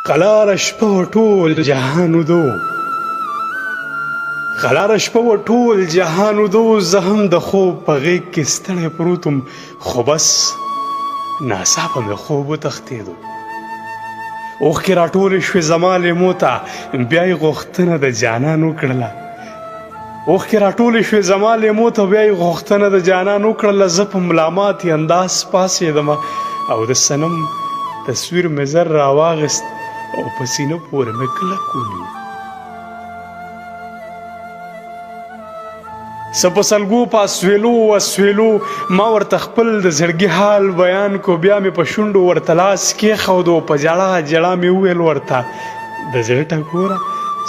قلاره شپه و ټول جهان ودو قلاره شپه و ټول جهان ودو زه هم د خوب په غېږ کې ستړی پروت وم خو بس ناڅاپه مې خوب وتښتېدو اوښکې راټولې شوې زما لیمو ته بیا یې غوښتنه د جانان وکړله اوښکې راټولې شوې زما لیمو ته بیا یې غوښتنه د جانان وکړله زه په ملاماتي انداز پاڅېدمه او د صنم تصویر مې زر راواغېست او په سینه پورې مې کلک ونیو څه په سلګو په اسویلو ما ورته خپل د زړګي حال بیان کو بیا مې په شونډو ورته لاس کېښود او په ژړا مې وویل ورته د زړه ټکوره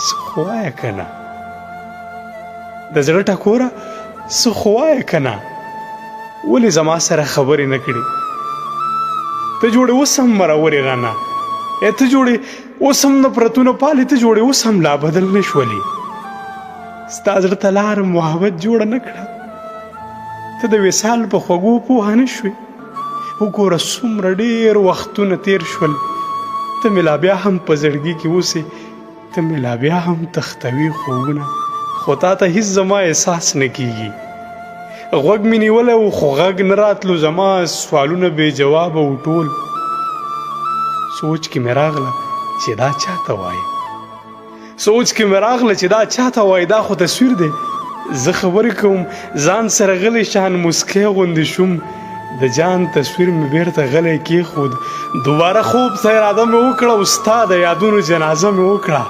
څه خو وایه که نه د زړه ټکوره څه خو وایه که نه ولې زما سره خبرې نه کړې ته جوړې اوس هم مرورې رانه ته جوړې اوس هم نفرتونه پالې ته جوړې اوس هم لا بدل نه شولې ستا زړه ته لاره محبت جوړه نه کړه ته د وصال په خوږو پوهه نه شوې وګوره څومره ډېر وختونه تېر شول ته مې لا بیا هم په زړګي کې اوسې ته مې لا بیا هم تختوي خوبونه خو تا ته هېڅ زما احساس نه کېږي غوږ مې نیولی و خو غږ نه راتلو زما سوالونه بې جوابه و ټول سوچ کې مې راغله چې دا چاته وایي دا خو تصویر دی زه خبرې کوم ځان سره غلی شان مسکی غوندې شوم د جان تصویر مې بیرته غلی کېښود دوباره خوب ته اراده مې وکړه او ستا د یادونو جنازه مې وکړه